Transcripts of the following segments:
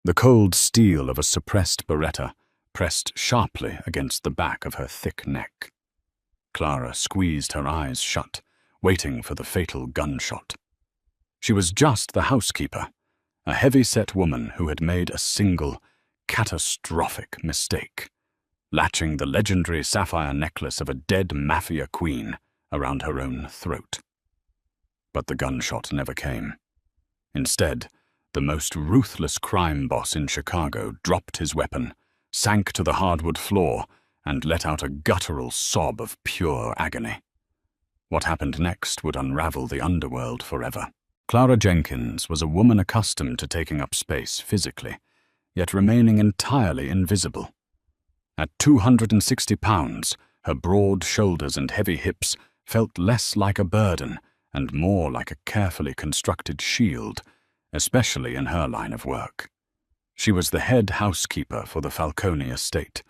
The cold steel of a suppressed beretta pressed sharply against the back of her thick neck. Clara squeezed her eyes shut, waiting for the fatal gunshot. She was just the housekeeper, a heavy-set woman who had made a single, catastrophic mistake, latching the legendary sapphire necklace of a dead Mafia queen around her own throat. But the gunshot never came. Instead, the most ruthless crime boss in Chicago dropped his weapon, sank to the hardwood floor, and let out a guttural sob of pure agony. What happened next would unravel the underworld forever. Clara Jenkins was a woman accustomed to taking up space physically, yet remaining entirely invisible. At 260 pounds, her broad shoulders and heavy hips felt less like a burden and more like a carefully constructed shield, especially in her line of work. She was the head housekeeper for the Falcone estate,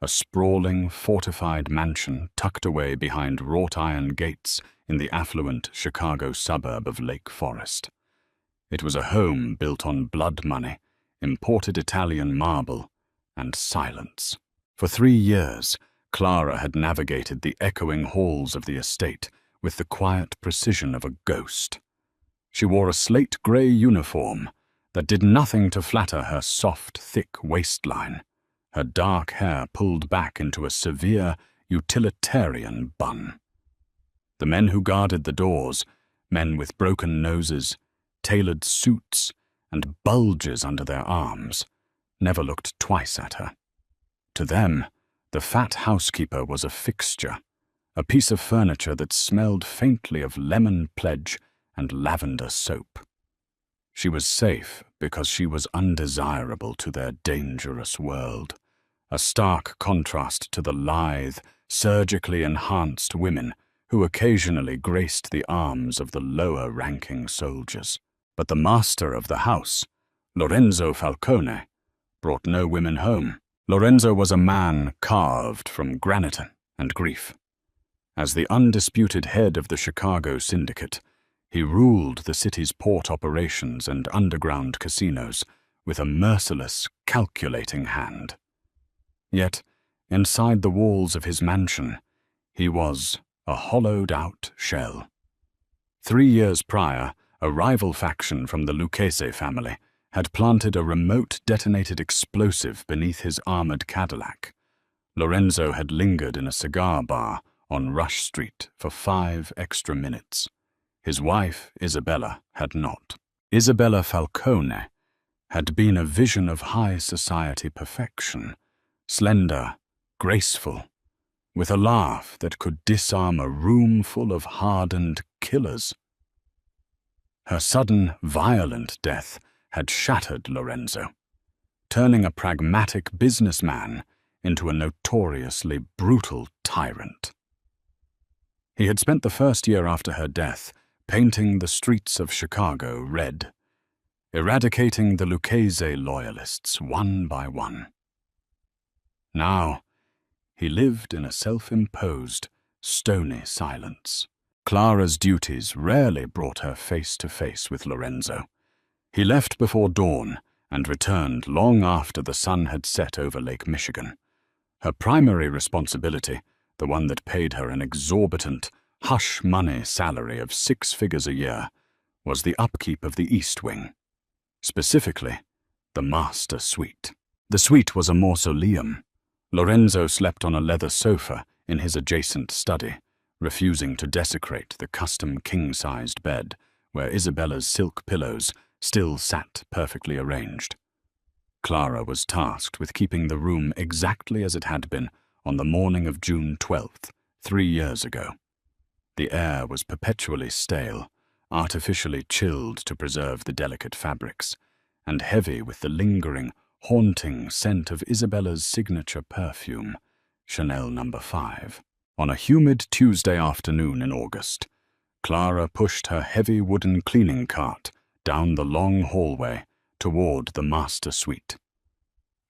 a sprawling, fortified mansion tucked away behind wrought-iron gates in the affluent Chicago suburb of Lake Forest. It was a home built on blood money, imported Italian marble, and silence. For 3 years, Clara had navigated the echoing halls of the estate with the quiet precision of a ghost. She wore a slate-grey uniform that did nothing to flatter her soft, thick waistline, her dark hair pulled back into a severe, utilitarian bun. The men who guarded the doors, men with broken noses, tailored suits, and bulges under their arms, never looked twice at her. To them, the fat housekeeper was a fixture, a piece of furniture that smelled faintly of lemon pledge and lavender soap. She was safe because she was undesirable to their dangerous world, a stark contrast to the lithe, surgically enhanced women who occasionally graced the arms of the lower-ranking soldiers. But the master of the house, Lorenzo Falcone, brought no women home. Lorenzo was a man carved from granite and grief. As the undisputed head of the Chicago syndicate, he ruled the city's port operations and underground casinos with a merciless, calculating hand. Yet, inside the walls of his mansion, he was a hollowed-out shell. 3 years prior, a rival faction from the Lucchese family had planted a remote detonated explosive beneath his armored Cadillac. Lorenzo had lingered in a cigar bar on Rush Street for 5 extra minutes. His wife, Isabella, had not. Isabella Falcone had been a vision of high society perfection, slender, graceful, with a laugh that could disarm a room full of hardened killers. Her sudden, violent death had shattered Lorenzo, turning a pragmatic businessman into a notoriously brutal tyrant. He had spent the first year after her death painting the streets of Chicago red, eradicating the Lucchese loyalists one by one. Now, he lived in a self-imposed, stony silence. Clara's duties rarely brought her face to face with Lorenzo. He left before dawn and returned long after the sun had set over Lake Michigan. Her primary responsibility, the one that paid her an exorbitant, hush-money salary of 6 figures a year, was the upkeep of the East Wing, specifically the master suite. The suite was a mausoleum. Lorenzo slept on a leather sofa in his adjacent study, refusing to desecrate the custom king-sized bed where Isabella's silk pillows still sat perfectly arranged. Clara was tasked with keeping the room exactly as it had been on the morning of June 12th, 3 years ago. The air was perpetually stale, artificially chilled to preserve the delicate fabrics, and heavy with the lingering, haunting scent of Isabella's signature perfume, Chanel No. 5. On a humid Tuesday afternoon in August, Clara pushed her heavy wooden cleaning cart down the long hallway toward the master suite.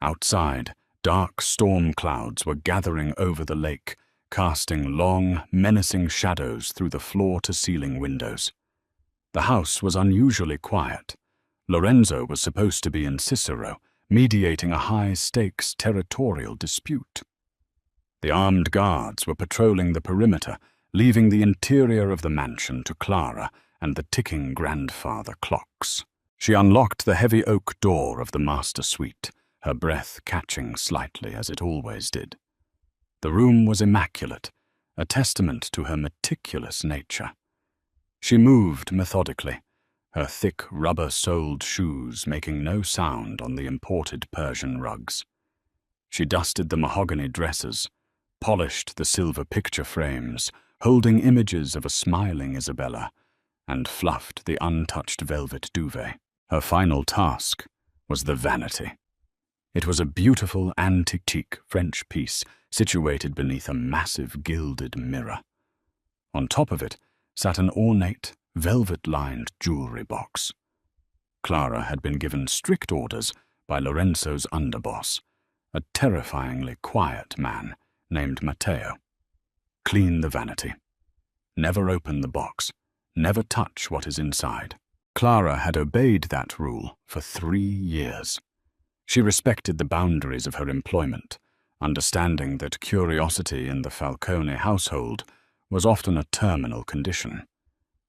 Outside, dark storm clouds were gathering over the lake, casting long, menacing shadows through the floor-to-ceiling windows. The house was unusually quiet. Lorenzo was supposed to be in Cicero, mediating a high-stakes territorial dispute. The armed guards were patrolling the perimeter, leaving the interior of the mansion to Clara and the ticking grandfather clocks. She unlocked the heavy oak door of the master suite, her breath catching slightly as it always did. The room was immaculate, a testament to her meticulous nature. She moved methodically, her thick rubber-soled shoes making no sound on the imported Persian rugs. She dusted the mahogany dressers, polished the silver picture frames, holding images of a smiling Isabella, and fluffed the untouched velvet duvet. Her final task was the vanity. It was a beautiful antique French piece situated beneath a massive gilded mirror. On top of it sat an ornate, velvet-lined jewelry box. Clara had been given strict orders by Lorenzo's underboss, a terrifyingly quiet man named Matteo. Clean the vanity. Never open the box. Never touch what is inside. Clara had obeyed that rule for 3 years. She respected the boundaries of her employment, understanding that curiosity in the Falcone household was often a terminal condition.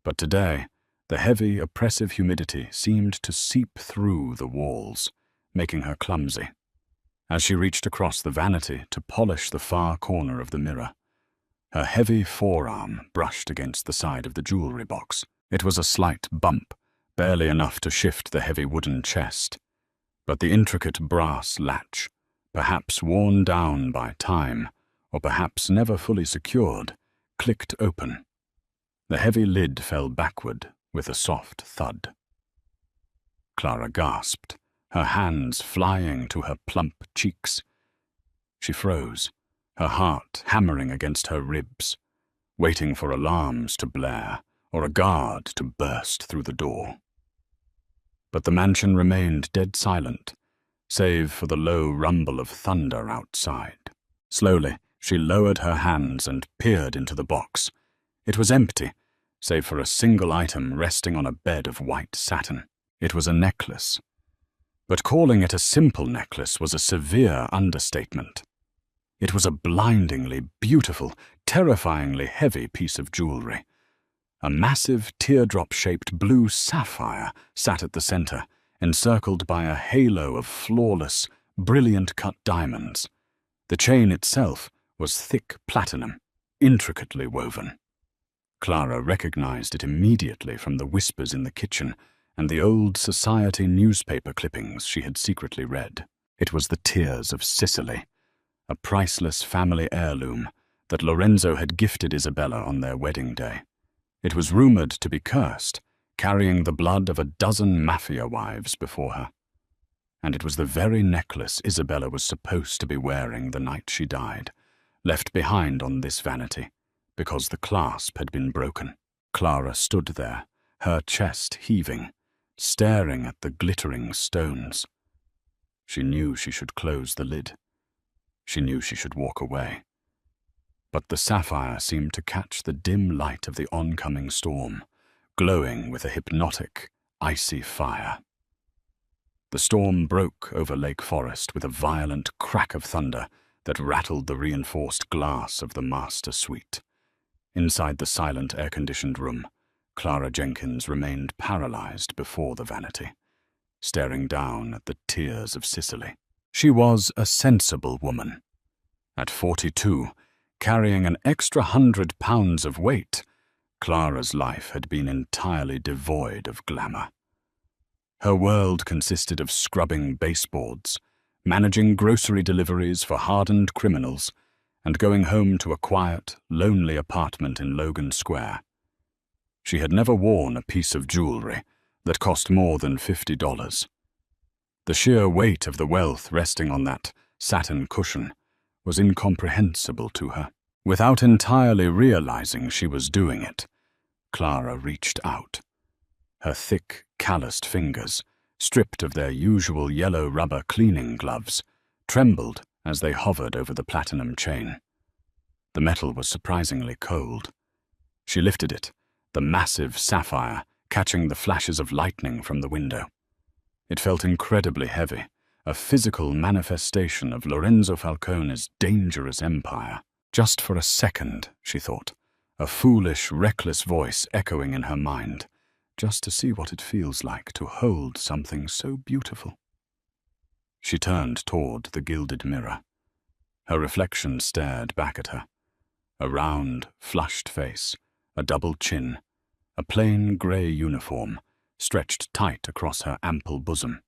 But today, the heavy, oppressive humidity seemed to seep through the walls, making her clumsy. As she reached across the vanity to polish the far corner of the mirror, her heavy forearm brushed against the side of the jewelry box. It was a slight bump, barely enough to shift the heavy wooden chest. But the intricate brass latch, perhaps worn down by time, or perhaps never fully secured, clicked open. The heavy lid fell backward with a soft thud. Clara gasped, her hands flying to her plump cheeks. She froze, her heart hammering against her ribs, waiting for alarms to blare or a guard to burst through the door. But the mansion remained dead silent, save for the low rumble of thunder outside. Slowly, she lowered her hands and peered into the box. It was empty, save for a single item resting on a bed of white satin. It was a necklace. But calling it a simple necklace was a severe understatement. It was a blindingly beautiful, terrifyingly heavy piece of jewelry. A massive teardrop-shaped blue sapphire sat at the center, encircled by a halo of flawless, brilliant-cut diamonds. The chain itself was thick platinum, intricately woven. Clara recognized it immediately from the whispers in the kitchen and the old society newspaper clippings she had secretly read. It was the Tears of Sicily, a priceless family heirloom that Lorenzo had gifted Isabella on their wedding day. It was rumored to be cursed, carrying the blood of a dozen Mafia wives before her. And it was the very necklace Isabella was supposed to be wearing the night she died, left behind on this vanity, because the clasp had been broken. Clara stood there, her chest heaving, staring at the glittering stones. She knew she should close the lid. She knew she should walk away. But the sapphire seemed to catch the dim light of the oncoming storm, glowing with a hypnotic, icy fire. The storm broke over Lake Forest with a violent crack of thunder that rattled the reinforced glass of the master suite. Inside the silent, air-conditioned room, Clara Jenkins remained paralyzed before the vanity, staring down at the Tears of Sicily. She was a sensible woman. At 42, carrying an extra 100 pounds of weight, Clara's life had been entirely devoid of glamour. Her world consisted of scrubbing baseboards, managing grocery deliveries for hardened criminals, and going home to a quiet, lonely apartment in Logan Square. She had never worn a piece of jewelry that cost more than $50. The sheer weight of the wealth resting on that satin cushion was incomprehensible to her. Without entirely realizing she was doing it, Clara reached out. Her thick, calloused fingers, stripped of their usual yellow rubber cleaning gloves, trembled as they hovered over the platinum chain. The metal was surprisingly cold. She lifted it, the massive sapphire catching the flashes of lightning from the window. It felt incredibly heavy, a physical manifestation of Lorenzo Falcone's dangerous empire. Just for a second, she thought, a foolish, reckless voice echoing in her mind, just to see what it feels like to hold something so beautiful. She turned toward the gilded mirror. Her reflection stared back at her. A round, flushed face, a double chin, a plain grey uniform, stretched tight across her ample bosom.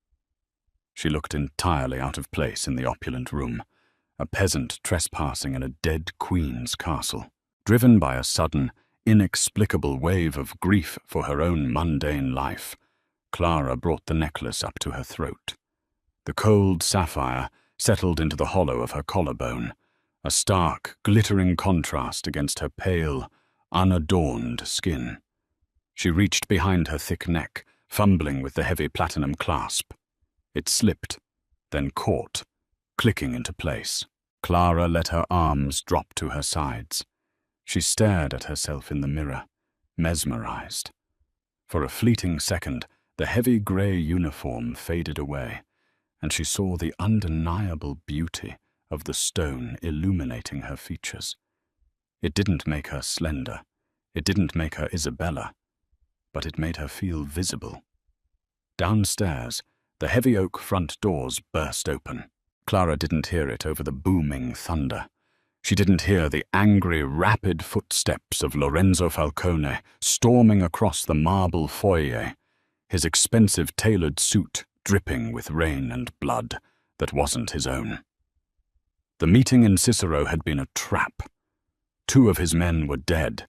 She looked entirely out of place in the opulent room, a peasant trespassing in a dead queen's castle. Driven by a sudden, inexplicable wave of grief for her own mundane life, Clara brought the necklace up to her throat. The cold sapphire settled into the hollow of her collarbone, a stark, glittering contrast against her pale, unadorned skin. She reached behind her thick neck, fumbling with the heavy platinum clasp. It slipped, then caught, clicking into place. Clara let her arms drop to her sides. She stared at herself in the mirror, mesmerized. For a fleeting second, the heavy grey uniform faded away, and she saw the undeniable beauty of the stone illuminating her features. It didn't make her slender, it didn't make her Isabella, but it made her feel visible. Downstairs, the heavy oak front doors burst open. Clara didn't hear it over the booming thunder. She didn't hear the angry, rapid footsteps of Lorenzo Falcone storming across the marble foyer, his expensive tailored suit dripping with rain and blood that wasn't his own. The meeting in Cicero had been a trap. 2 of his men were dead,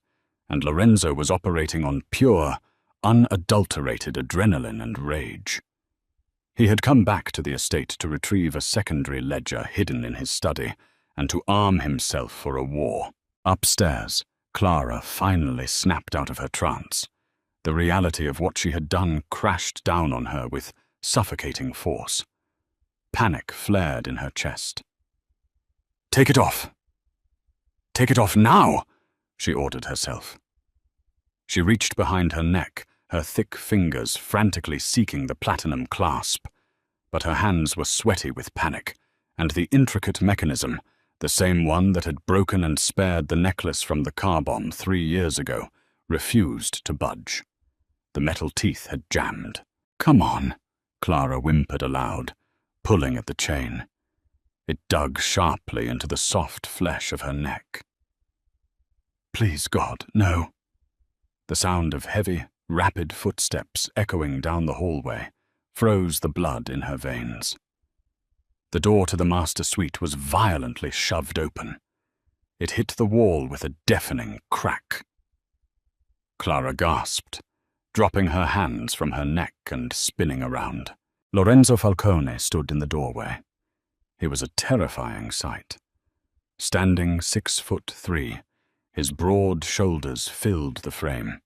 and Lorenzo was operating on pure, unadulterated adrenaline and rage. He had come back to the estate to retrieve a secondary ledger hidden in his study and to arm himself for a war. Upstairs, Clara finally snapped out of her trance. The reality of what she had done crashed down on her with suffocating force. Panic flared in her chest. "Take it off! Take it off now!" she ordered herself. She reached behind her neck, her thick fingers frantically seeking the platinum clasp, but her hands were sweaty with panic, and the intricate mechanism, the same one that had broken and spared the necklace from the car bomb 3 years ago, refused to budge. The metal teeth had jammed. "Come on," Clara whimpered aloud, pulling at the chain. It dug sharply into the soft flesh of her neck. "Please, God, no." The sound of heavy, rapid footsteps echoing down the hallway froze the blood in her veins. The door to the master suite was violently shoved open. It hit the wall with a deafening crack. Clara gasped, dropping her hands from her neck and spinning around. Lorenzo Falcone stood in the doorway. He was a terrifying sight. Standing 6'3", his broad shoulders filled the frame.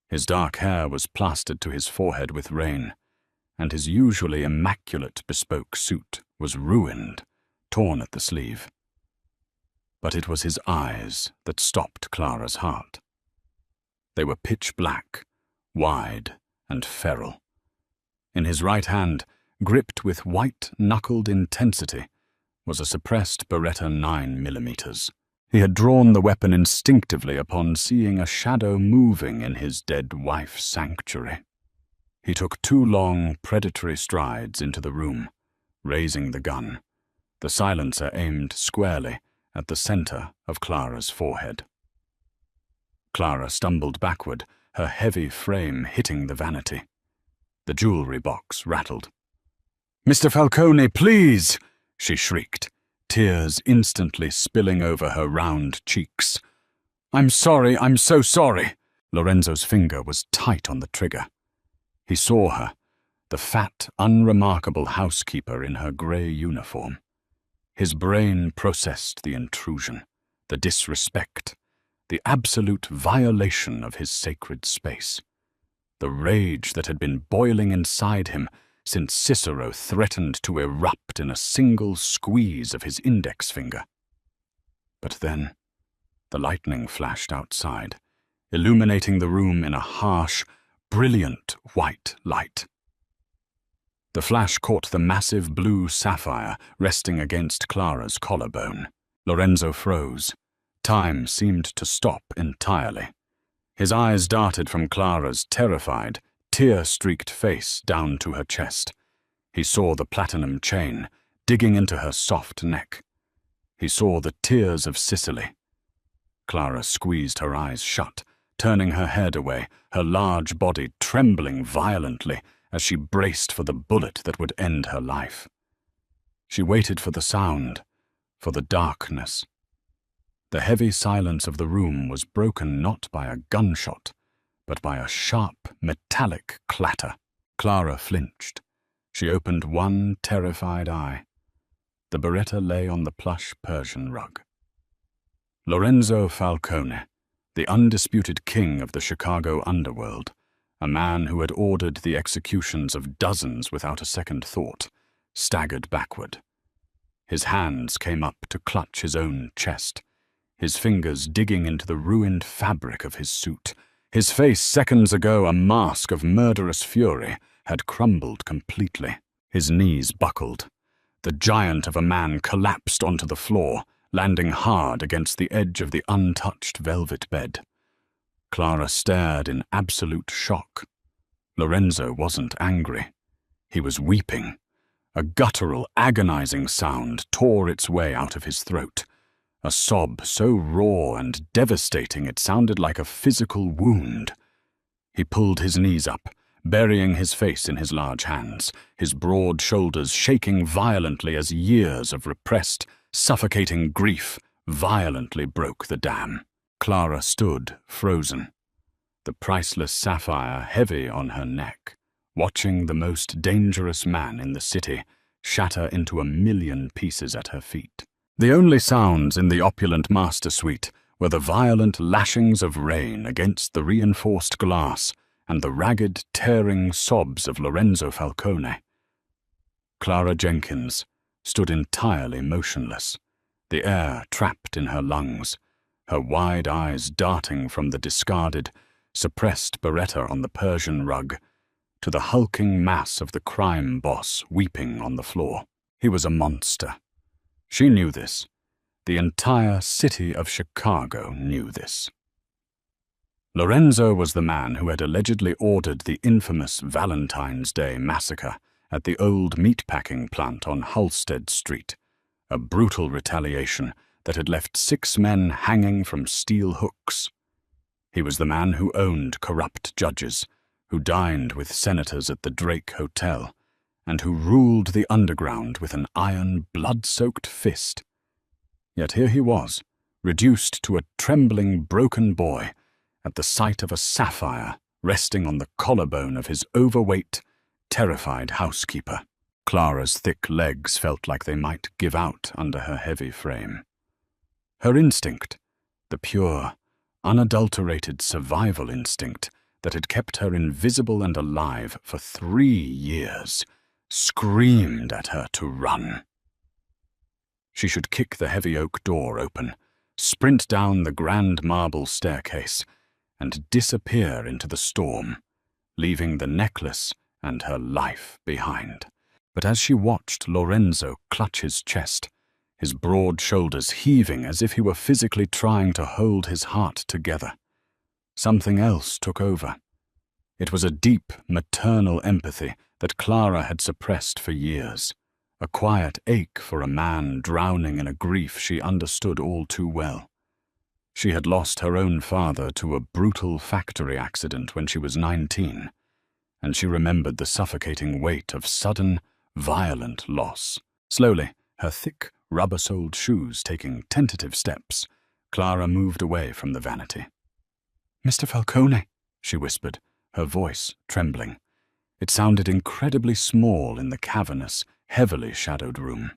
His dark hair was plastered to his forehead with rain, and his usually immaculate bespoke suit was ruined, torn at the sleeve. But it was his eyes that stopped Clara's heart. They were pitch black, wide and feral. In his right hand, gripped with white-knuckled intensity, was a suppressed Beretta 9mm. He had drawn the weapon instinctively upon seeing a shadow moving in his dead wife's sanctuary. He took 2 long, predatory strides into the room, raising the gun, the silencer aimed squarely at the center of Clara's forehead. Clara stumbled backward, her heavy frame hitting the vanity. The jewelry box rattled. "Mr. Falcone, please!" she shrieked, tears instantly spilling over her round cheeks. "I'm sorry, I'm so sorry." Lorenzo's finger was tight on the trigger. He saw her, the fat, unremarkable housekeeper in her grey uniform. His brain processed the intrusion, the disrespect, the absolute violation of his sacred space. The rage that had been boiling inside him since Cicero threatened to erupt in a single squeeze of his index finger. But then, the lightning flashed outside, illuminating the room in a harsh, brilliant white light. The flash caught the massive blue sapphire resting against Clara's collarbone. Lorenzo froze. Time seemed to stop entirely. His eyes darted from Clara's terrified, tear-streaked face down to her chest. He saw the platinum chain digging into her soft neck. He saw the tears of Sicily. Clara squeezed her eyes shut, turning her head away, her large body trembling violently as she braced for the bullet that would end her life. She waited for the sound, for the darkness. The heavy silence of the room was broken not by a gunshot, but by a sharp, metallic clatter. Clara flinched. She opened one terrified eye. The beretta lay on the plush Persian rug. Lorenzo Falcone, the undisputed king of the Chicago underworld, a man who had ordered the executions of dozens without a second thought, staggered backward. His hands came up to clutch his own chest, his fingers digging into the ruined fabric of his suit. His face, seconds ago a mask of murderous fury, had crumbled completely. His knees buckled. The giant of a man collapsed onto the floor, landing hard against the edge of the untouched velvet bed. Clara stared in absolute shock. Lorenzo wasn't angry. He was weeping. A guttural, agonizing sound tore its way out of his throat. A sob so raw and devastating it sounded like a physical wound. He pulled his knees up, burying his face in his large hands, his broad shoulders shaking violently as years of repressed, suffocating grief violently broke the dam. Clara stood, frozen, the priceless sapphire heavy on her neck, watching the most dangerous man in the city shatter into a million pieces at her feet. The only sounds in the opulent master suite were the violent lashings of rain against the reinforced glass and the ragged, tearing sobs of Lorenzo Falcone. Clara Jenkins stood entirely motionless, the air trapped in her lungs, her wide eyes darting from the discarded, suppressed beretta on the Persian rug to the hulking mass of the crime boss weeping on the floor. He was a monster. She knew this. The entire city of Chicago knew this. Lorenzo was the man who had allegedly ordered the infamous Valentine's Day massacre at the old meatpacking plant on Halsted Street, a brutal retaliation that had left 6 men hanging from steel hooks. He was the man who owned corrupt judges, who dined with senators at the Drake Hotel, and who ruled the underground with an iron, blood-soaked fist. Yet here he was, reduced to a trembling, broken boy, at the sight of a sapphire resting on the collarbone of his overweight, terrified housekeeper. Clara's thick legs felt like they might give out under her heavy frame. Her instinct, the pure, unadulterated survival instinct that had kept her invisible and alive for 3 years, screamed at her to run. She should kick the heavy oak door open, sprint down the grand marble staircase, and disappear into the storm, leaving the necklace and her life behind. But as she watched Lorenzo clutch his chest, his broad shoulders heaving as if he were physically trying to hold his heart together, something else took over. It was a deep, maternal empathy that Clara had suppressed for years, a quiet ache for a man drowning in a grief she understood all too well. She had lost her own father to a brutal factory accident when she was 19, and she remembered the suffocating weight of sudden, violent loss. Slowly, her thick, rubber-soled shoes taking tentative steps, Clara moved away from the vanity. "Mr. Falcone," she whispered, her voice trembling. It sounded incredibly small in the cavernous, heavily shadowed room.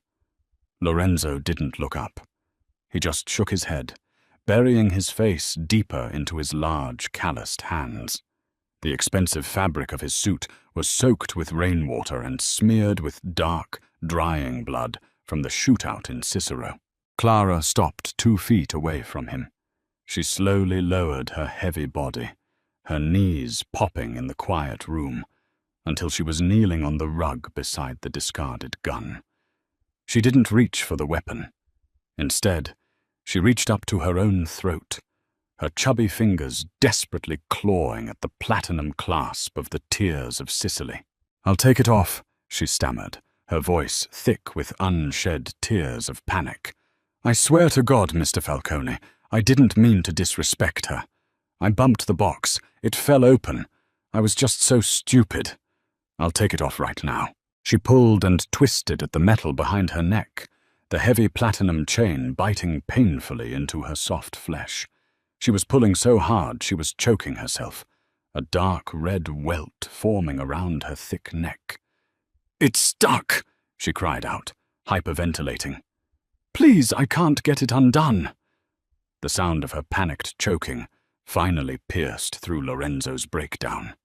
Lorenzo didn't look up. He just shook his head, burying his face deeper into his large, calloused hands. The expensive fabric of his suit was soaked with rainwater and smeared with dark, drying blood from the shootout in Cicero. Clara stopped 2 feet away from him. She slowly lowered her heavy body, her knees popping in the quiet room, until she was kneeling on the rug beside the discarded gun. She didn't reach for the weapon. Instead, she reached up to her own throat, her chubby fingers desperately clawing at the platinum clasp of the Tears of Sicily. "I'll take it off," she stammered, her voice thick with unshed tears of panic. "I swear to God, Mr. Falcone, I didn't mean to disrespect her. I bumped the box. It fell open. I was just so stupid. I'll take it off right now." She pulled and twisted at the metal behind her neck, the heavy platinum chain biting painfully into her soft flesh. She was pulling so hard she was choking herself, a dark red welt forming around her thick neck. "It's stuck!" she cried out, hyperventilating. "Please, I can't get it undone." The sound of her panicked choking finally pierced through Lorenzo's breakdown.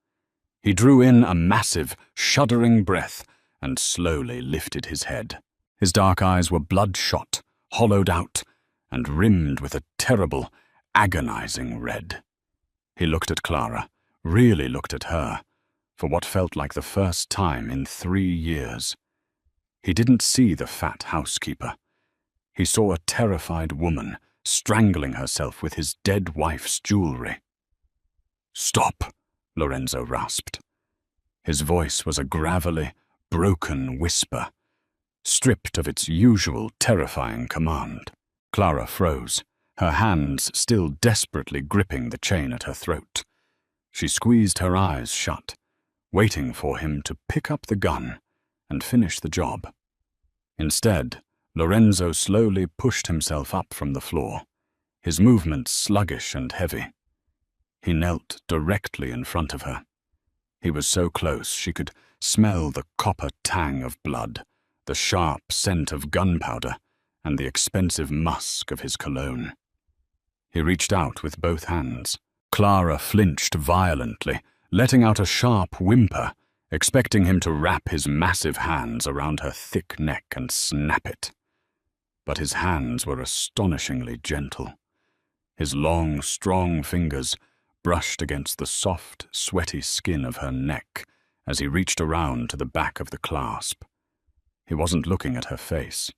He drew in a massive, shuddering breath and slowly lifted his head. His dark eyes were bloodshot, hollowed out, and rimmed with a terrible, agonizing red. He looked at Clara, really looked at her, for what felt like the first time in 3 years. He didn't see the fat housekeeper. He saw a terrified woman strangling herself with his dead wife's jewelry. "Stop," Lorenzo rasped. His voice was a gravelly, broken whisper, stripped of its usual terrifying command. Clara froze, her hands still desperately gripping the chain at her throat. She squeezed her eyes shut, waiting for him to pick up the gun and finish the job. Instead, Lorenzo slowly pushed himself up from the floor, his movements sluggish and heavy. He knelt directly in front of her. He was so close she could smell the copper tang of blood, the sharp scent of gunpowder, and the expensive musk of his cologne. He reached out with both hands. Clara flinched violently, letting out a sharp whimper, expecting him to wrap his massive hands around her thick neck and snap it. But his hands were astonishingly gentle. His long, strong fingers brushed against the soft, sweaty skin of her neck as he reached around to the back of the clasp. He wasn't looking at her face.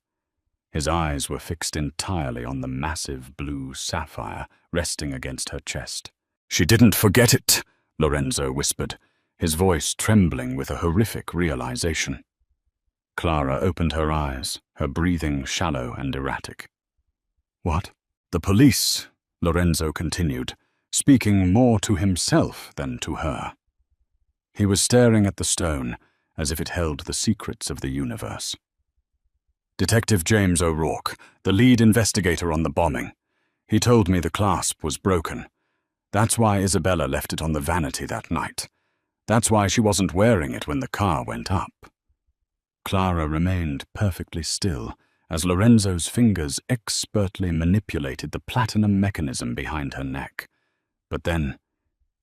His eyes were fixed entirely on the massive blue sapphire resting against her chest. "She didn't forget it," Lorenzo whispered, his voice trembling with a horrific realization. Clara opened her eyes, her breathing shallow and erratic. "What?" "The police," Lorenzo continued, speaking more to himself than to her. He was staring at the stone as if it held the secrets of the universe. "Detective James O'Rourke, the lead investigator on the bombing. He told me the clasp was broken. That's why Isabella left it on the vanity that night. That's why she wasn't wearing it when the car went up." Clara remained perfectly still as Lorenzo's fingers expertly manipulated the platinum mechanism behind her neck. But then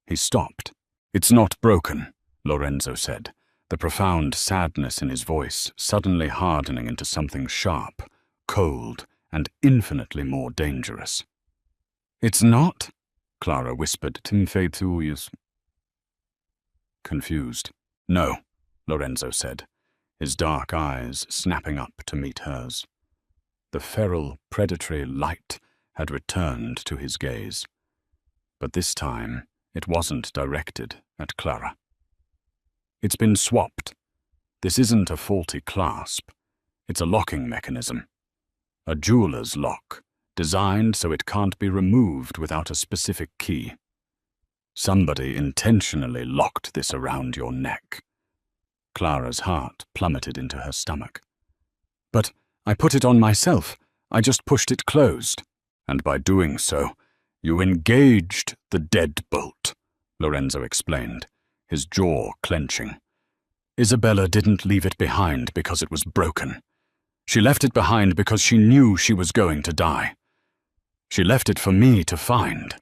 he stopped. "It's not broken," Lorenzo said, the profound sadness in his voice suddenly hardening into something sharp, cold, and infinitely more dangerous. "It's not?" Clara whispered, confused. "No," Lorenzo said, his dark eyes snapping up to meet hers. The feral, predatory light had returned to his gaze. But this time, it wasn't directed at Clara. "It's been swapped. This isn't a faulty clasp. It's a locking mechanism. A jeweler's lock, designed so it can't be removed without a specific key. Somebody intentionally locked this around your neck." Clara's heart plummeted into her stomach. "But I put it on myself. I just pushed it closed. And by doing so, you engaged the deadbolt," Lorenzo explained, his jaw clenching. "Isabella didn't leave it behind because it was broken. She left it behind because she knew she was going to die. She left it for me to find."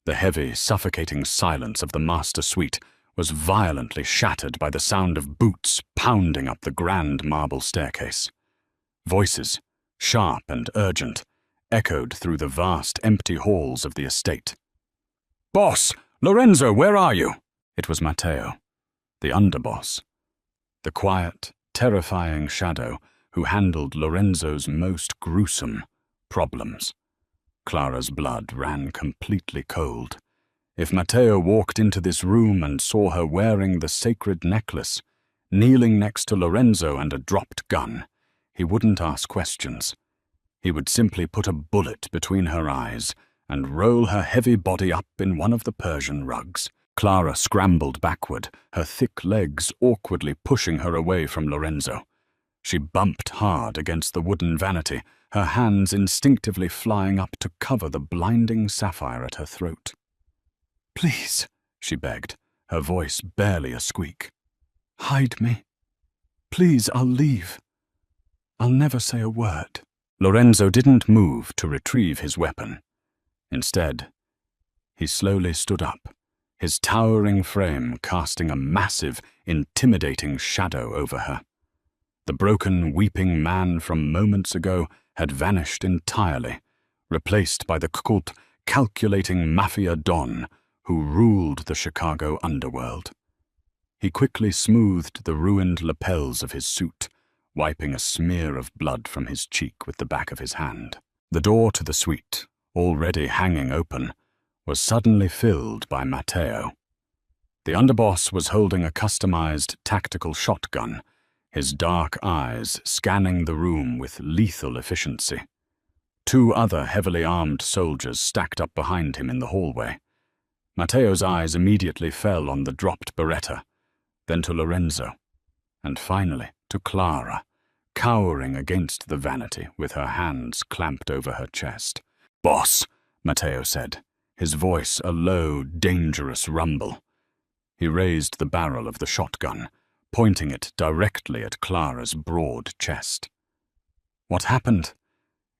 The heavy, suffocating silence of the master suite was violently shattered by the sound of boots pounding up the grand marble staircase. Voices, sharp and urgent, echoed through the vast, empty halls of the estate. "Boss! Lorenzo, where are you?" It was Matteo. The underboss. The quiet, terrifying shadow who handled Lorenzo's most gruesome problems. Clara's blood ran completely cold. If Matteo walked into this room and saw her wearing the sacred necklace, kneeling next to Lorenzo and a dropped gun, he wouldn't ask questions. He would simply put a bullet between her eyes and roll her heavy body up in one of the Persian rugs. Clara scrambled backward, her thick legs awkwardly pushing her away from Lorenzo. She bumped hard against the wooden vanity, her hands instinctively flying up to cover the blinding sapphire at her throat. "Please," she begged, her voice barely a squeak. "Hide me. Please, I'll leave. I'll never say a word." Lorenzo didn't move to retrieve his weapon. Instead, he slowly stood up, his towering frame casting a massive, intimidating shadow over her. The broken, weeping man from moments ago had vanished entirely, replaced by the cold, calculating Mafia Don who ruled the Chicago underworld. He quickly smoothed the ruined lapels of his suit, wiping a smear of blood from his cheek with the back of his hand. The door to the suite, already hanging open, was suddenly filled by Matteo. The underboss was holding a customized tactical shotgun, his dark eyes scanning the room with lethal efficiency. 2 other heavily armed soldiers stacked up behind him in the hallway. Matteo's eyes immediately fell on the dropped Beretta, then to Lorenzo, and finally to Clara, cowering against the vanity with her hands clamped over her chest. "Boss," Matteo said, his voice a low, dangerous rumble. He raised the barrel of the shotgun, pointing it directly at Clara's broad chest. "What happened?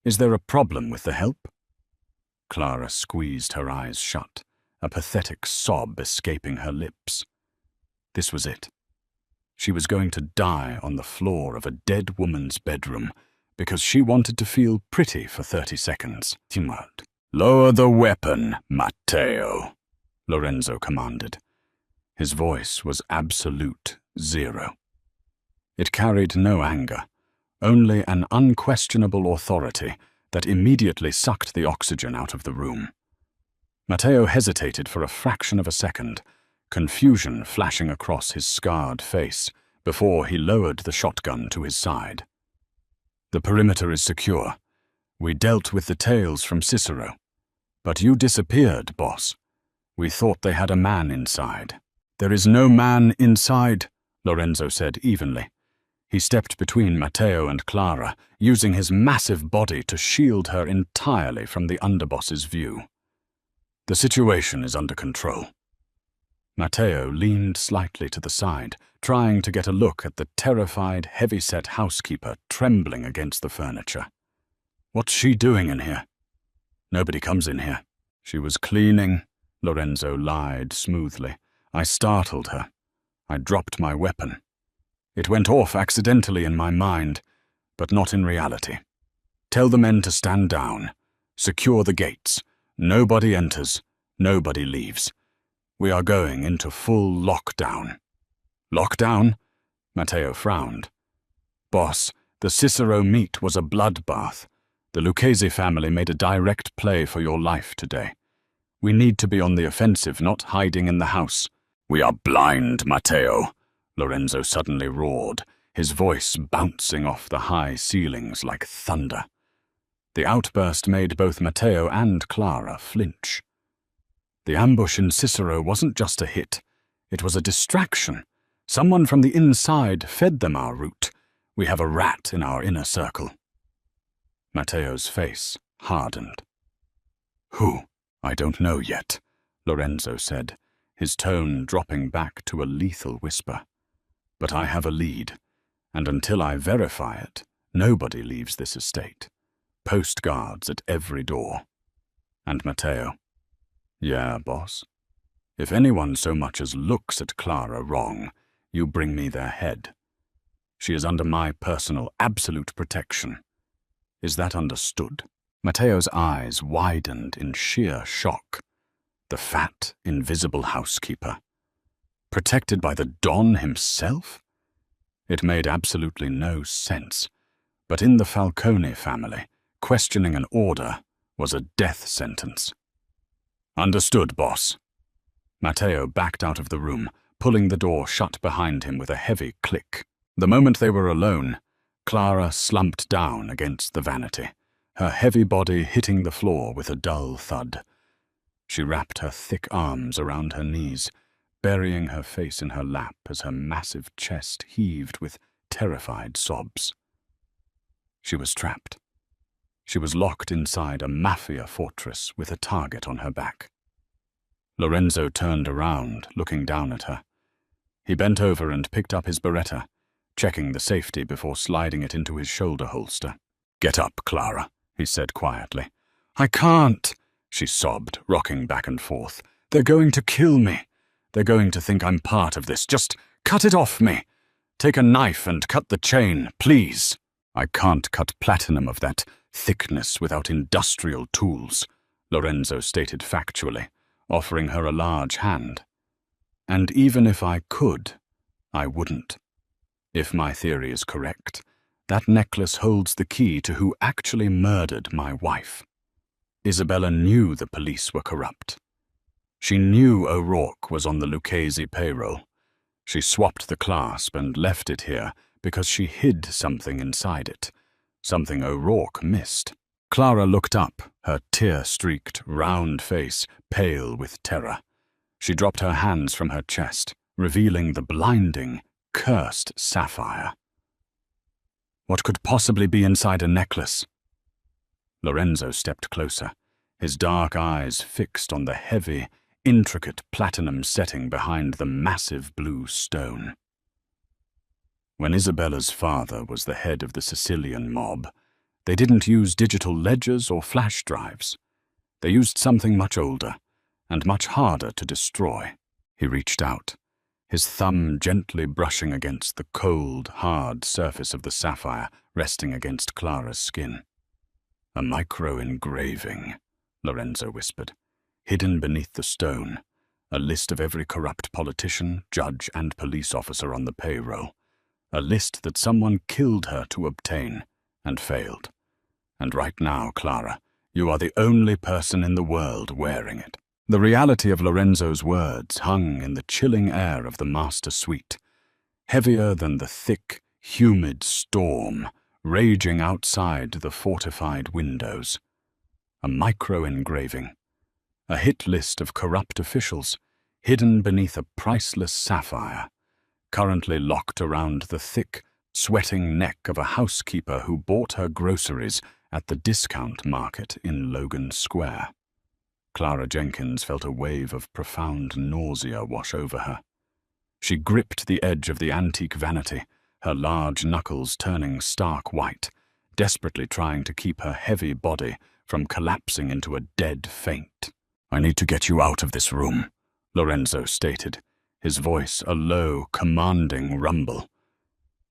Is there a problem with the help?" Clara squeezed her eyes shut, a pathetic sob escaping her lips. This was it. She was going to die on the floor of a dead woman's bedroom because she wanted to feel pretty for 30 seconds. "Lower the weapon, Matteo," Lorenzo commanded. His voice was absolute zero. It carried no anger, only an unquestionable authority that immediately sucked the oxygen out of the room. Matteo hesitated for a fraction of a second, confusion flashing across his scarred face, before he lowered the shotgun to his side. "The perimeter is secure. We dealt with the tales from Cicero. But you disappeared, boss. We thought they had a man inside." "There is no man inside," Lorenzo said evenly. He stepped between Matteo and Clara, using his massive body to shield her entirely from the underboss's view. "The situation is under control." Matteo leaned slightly to the side, trying to get a look at the terrified, heavy-set housekeeper trembling against the furniture. "What's she doing in here?" "Nobody comes in here." "She was cleaning," Lorenzo lied smoothly. "I startled her. I dropped my weapon. It went off accidentally in my mind, but not in reality. Tell the men to stand down. Secure the gates. Nobody enters. Nobody leaves. We are going into full lockdown." "Lockdown?" Matteo frowned. "Boss, the Cicero meet was a bloodbath. The Lucchese family made a direct play for your life today. We need to be on the offensive, not hiding in the house." "We are blind, Matteo," Lorenzo suddenly roared, his voice bouncing off the high ceilings like thunder. The outburst made both Matteo and Clara flinch. The ambush in Cicero wasn't just a hit. It was a distraction. Someone from the inside fed them our route. We have a rat in our inner circle. Matteo's face hardened. "Who? I don't know yet," Lorenzo said, his tone dropping back to a lethal whisper. "But I have a lead, and until I verify it, nobody leaves this estate. Post guards at every door." And Matteo, "Yeah, boss. If anyone so much as looks at Clara wrong, you bring me their head. She is under my personal absolute protection. Is that understood?" Matteo's eyes widened in sheer shock. The fat, invisible housekeeper. Protected by the Don himself? It made absolutely no sense, but in the Falcone family, questioning an order was a death sentence. "Understood, boss." Matteo backed out of the room, pulling the door shut behind him with a heavy click. The moment they were alone, Clara slumped down against the vanity, her heavy body hitting the floor with a dull thud. She wrapped her thick arms around her knees, burying her face in her lap as her massive chest heaved with terrified sobs. She was trapped. She was locked inside a Mafia fortress with a target on her back. Lorenzo turned around, looking down at her. He bent over and picked up his Beretta, checking the safety before sliding it into his shoulder holster. "Get up, Clara," he said quietly. "I can't," she sobbed, rocking back and forth. "They're going to kill me. They're going to think I'm part of this. Just cut it off me. Take a knife and cut the chain, please." "I can't cut platinum of that thickness without industrial tools," Lorenzo stated factually, offering her a large hand. "And even if I could, I wouldn't. If my theory is correct, that necklace holds the key to who actually murdered my wife." Isabella knew the police were corrupt. She knew O'Rourke was on the Lucchese payroll. She swapped the clasp and left it here because she hid something inside it, something O'Rourke missed. Clara looked up, her tear-streaked, round face pale with terror. She dropped her hands from her chest, revealing the blinding, cursed sapphire. What could possibly be inside a necklace? Lorenzo stepped closer, his dark eyes fixed on the heavy, intricate platinum setting behind the massive blue stone. When Isabella's father was the head of the Sicilian mob, they didn't use digital ledgers or flash drives. They used something much older and much harder to destroy. He reached out, his thumb gently brushing against the cold, hard surface of the sapphire resting against Clara's skin. "A micro-engraving," Lorenzo whispered, "hidden beneath the stone, a list of every corrupt politician, judge, and police officer on the payroll, a list that someone killed her to obtain and failed. And right now, Clara, you are the only person in the world wearing it." The reality of Lorenzo's words hung in the chilling air of the master suite, heavier than the thick, humid storm raging outside the fortified windows. A micro-engraving, a hit list of corrupt officials, hidden beneath a priceless sapphire, currently locked around the thick, sweating neck of a housekeeper who bought her groceries at the discount market in Logan Square. Clara Jenkins felt a wave of profound nausea wash over her. She gripped the edge of the antique vanity, her large knuckles turning stark white, desperately trying to keep her heavy body from collapsing into a dead faint. "I need to get you out of this room," Lorenzo stated, his voice a low, commanding rumble.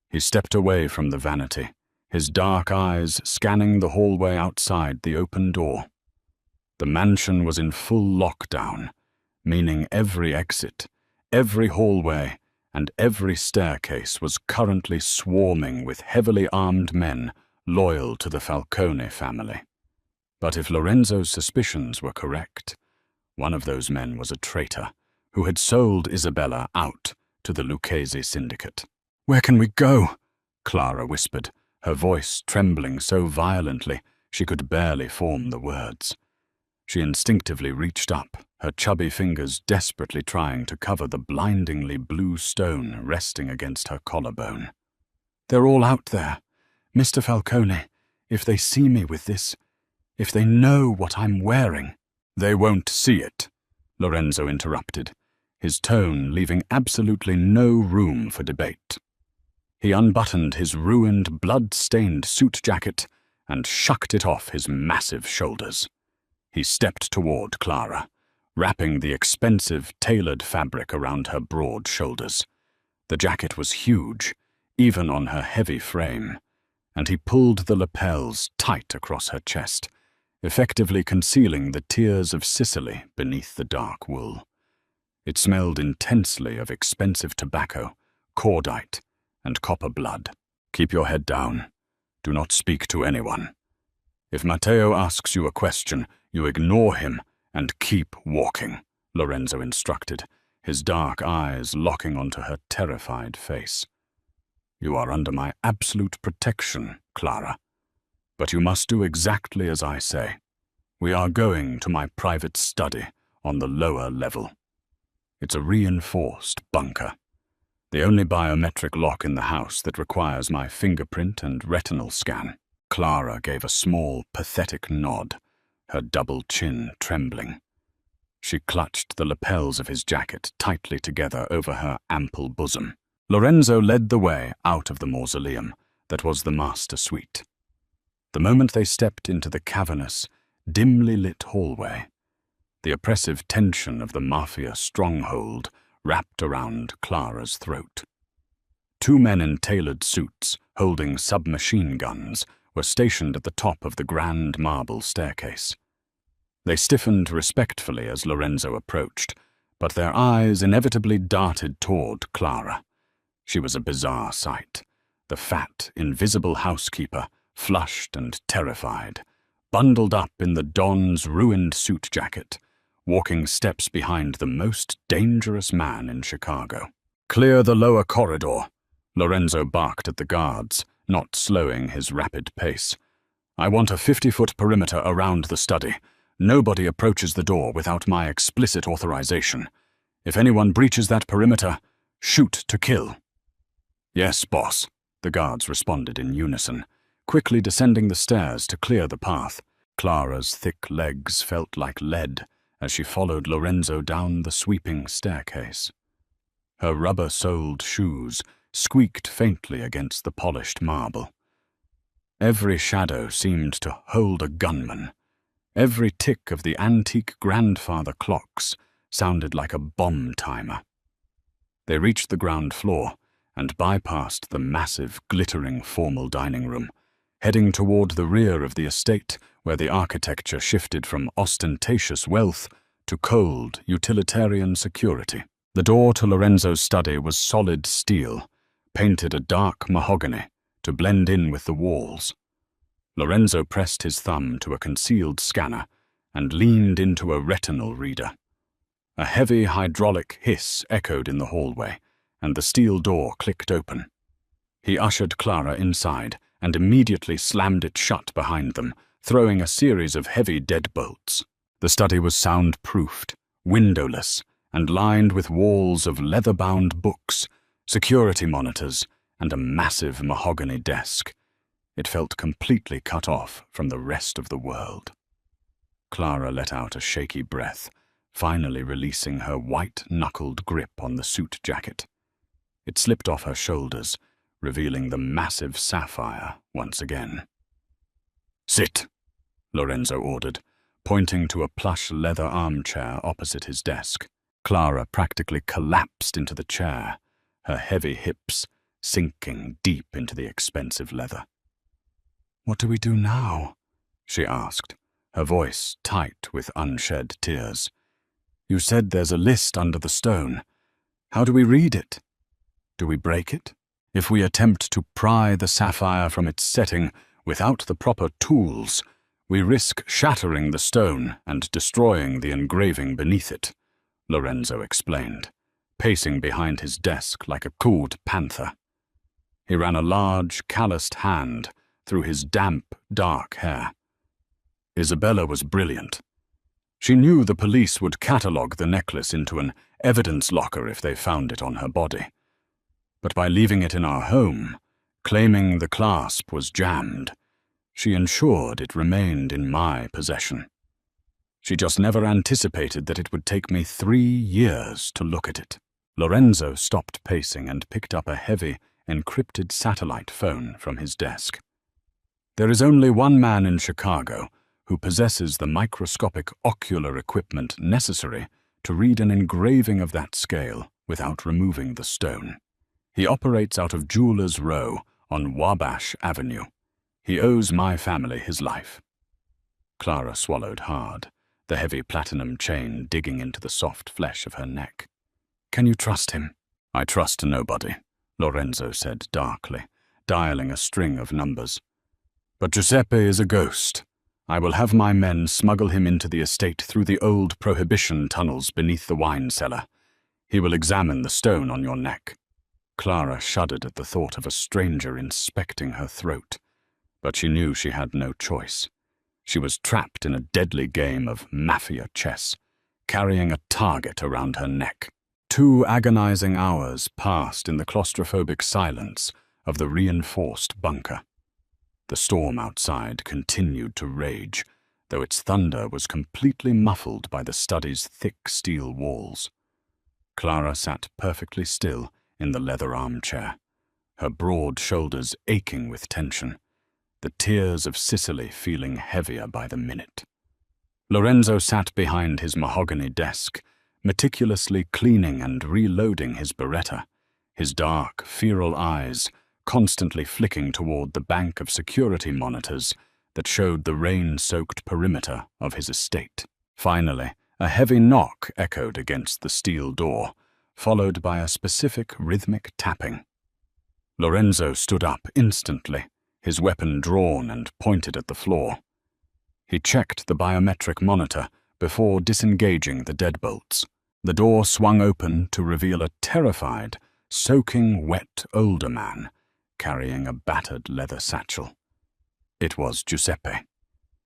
He stepped away from the vanity, his dark eyes scanning the hallway outside the open door. The mansion was in full lockdown, meaning every exit, every hallway, and every staircase was currently swarming with heavily armed men loyal to the Falcone family. But if Lorenzo's suspicions were correct, one of those men was a traitor who had sold Isabella out to the Lucchese syndicate. "Where can we go?" Clara whispered, her voice trembling so violently she could barely form the words. She instinctively reached up, her chubby fingers desperately trying to cover the blindingly blue stone resting against her collarbone. "They're all out there. Mr. Falcone, if they see me with this, if they know what I'm wearing—" "They won't see it," Lorenzo interrupted, his tone leaving absolutely no room for debate. He unbuttoned his ruined, blood-stained suit jacket and shucked it off his massive shoulders. He stepped toward Clara, wrapping the expensive, tailored fabric around her broad shoulders. The jacket was huge, even on her heavy frame, and he pulled the lapels tight across her chest, effectively concealing the tears of Sicily beneath the dark wool. It smelled intensely of expensive tobacco, cordite, and copper blood. "Keep your head down. Do not speak to anyone. If Matteo asks you a question, you ignore him and keep walking," Lorenzo instructed, his dark eyes locking onto her terrified face. "You are under my absolute protection, Clara. But you must do exactly as I say. We are going to my private study on the lower level. It's a reinforced bunker. The only biometric lock in the house that requires my fingerprint and retinal scan." Clara gave a small, pathetic nod, her double chin trembling. She clutched the lapels of his jacket tightly together over her ample bosom. Lorenzo led the way out of the mausoleum that was the master suite. The moment they stepped into the cavernous, dimly lit hallway, the oppressive tension of the Mafia stronghold wrapped around Clara's throat. Two men in tailored suits, holding submachine guns, were stationed at the top of the grand marble staircase. They stiffened respectfully as Lorenzo approached, but their eyes inevitably darted toward Clara. She was a bizarre sight, the fat, invisible housekeeper, flushed and terrified, bundled up in the Don's ruined suit jacket, walking steps behind the most dangerous man in Chicago. "Clear the lower corridor," Lorenzo barked at the guards, not slowing his rapid pace. "I want a 50-foot perimeter around the study. Nobody approaches the door without my explicit authorization. If anyone breaches that perimeter, shoot to kill." "Yes, boss," the guards responded in unison, quickly descending the stairs to clear the path. Clara's thick legs felt like lead as she followed Lorenzo down the sweeping staircase. Her rubber-soled shoes squeaked faintly against the polished marble. Every shadow seemed to hold a gunman. Every tick of the antique grandfather clocks sounded like a bomb timer. They reached the ground floor and bypassed the massive, glittering formal dining room, heading toward the rear of the estate where the architecture shifted from ostentatious wealth to cold, utilitarian security. The door to Lorenzo's study was solid steel, painted a dark mahogany to blend in with the walls. Lorenzo pressed his thumb to a concealed scanner and leaned into a retinal reader. A heavy hydraulic hiss echoed in the hallway, and the steel door clicked open. He ushered Clara inside and immediately slammed it shut behind them, throwing a series of heavy deadbolts. The study was soundproofed, windowless, and lined with walls of leather-bound books, security monitors, and a massive mahogany desk. It felt completely cut off from the rest of the world. Clara let out a shaky breath, finally releasing her white-knuckled grip on the suit jacket. It slipped off her shoulders, revealing the massive sapphire once again. "Sit," Lorenzo ordered, pointing to a plush leather armchair opposite his desk. Clara practically collapsed into the chair, her heavy hips sinking deep into the expensive leather. "What do we do now?" she asked, her voice tight with unshed tears. "You said there's a list under the stone. How do we read it? Do we break it? If we attempt to pry the sapphire from its setting without the proper tools, we risk shattering the stone and destroying the engraving beneath it," Lorenzo explained, pacing behind his desk like a cooled panther. He ran a large, calloused hand through his damp, dark hair. Isabella was brilliant. She knew the police would catalogue the necklace into an evidence locker if they found it on her body. But by leaving it in our home, claiming the clasp was jammed, she ensured it remained in my possession. She just never anticipated that it would take me 3 years to look at it. Lorenzo stopped pacing and picked up a heavy, encrypted satellite phone from his desk. There is only one man in Chicago who possesses the microscopic ocular equipment necessary to read an engraving of that scale without removing the stone. He operates out of Jewelers Row on Wabash Avenue. He owes my family his life. Clara swallowed hard, the heavy platinum chain digging into the soft flesh of her neck. Can you trust him?" "I trust nobody," Lorenzo said darkly, dialing a string of numbers. "But Giuseppe is a ghost. I will have my men smuggle him into the estate through the old prohibition tunnels beneath the wine cellar. He will examine the stone on your neck." Clara shuddered at the thought of a stranger inspecting her throat, but she knew she had no choice. She was trapped in a deadly game of Mafia chess, carrying a target around her neck. 2 agonizing hours passed in the claustrophobic silence of the reinforced bunker. The storm outside continued to rage, though its thunder was completely muffled by the study's thick steel walls. Clara sat perfectly still in the leather armchair, her broad shoulders aching with tension, the tears of Sicily feeling heavier by the minute. Lorenzo sat behind his mahogany desk, meticulously cleaning and reloading his Beretta, his dark, feral eyes constantly flicking toward the bank of security monitors that showed the rain-soaked perimeter of his estate. Finally, a heavy knock echoed against the steel door, followed by a specific rhythmic tapping. Lorenzo stood up instantly, his weapon drawn and pointed at the floor. He checked the biometric monitor before disengaging the deadbolts. The door swung open to reveal a terrified, soaking wet older man carrying a battered leather satchel. It was Giuseppe.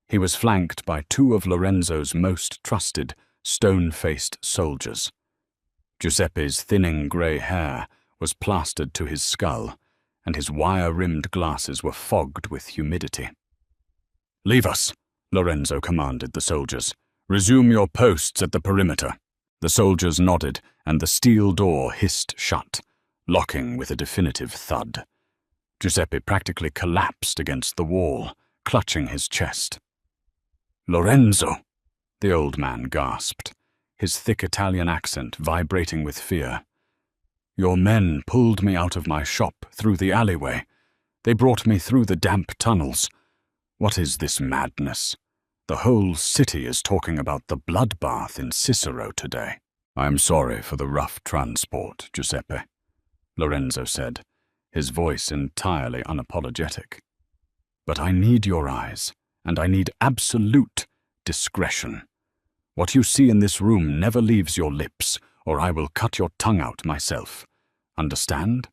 He was flanked by 2 of Lorenzo's most trusted, stone-faced soldiers. Giuseppe's thinning grey hair was plastered to his skull, and his wire-rimmed glasses were fogged with humidity. "Leave us," Lorenzo commanded the soldiers. "Resume your posts at the perimeter." The soldiers nodded, and the steel door hissed shut, locking with a definitive thud. Giuseppe practically collapsed against the wall, clutching his chest. "Lorenzo!" the old man gasped, his thick Italian accent vibrating with fear. "Your men pulled me out of my shop through the alleyway. They brought me through the damp tunnels. What is this madness? The whole city is talking about the bloodbath in Cicero today." "I am sorry for the rough transport, Giuseppe," Lorenzo said, his voice entirely unapologetic. "But I need your eyes, and I need absolute discretion. What you see in this room never leaves your lips, or I will cut your tongue out myself. Understand?"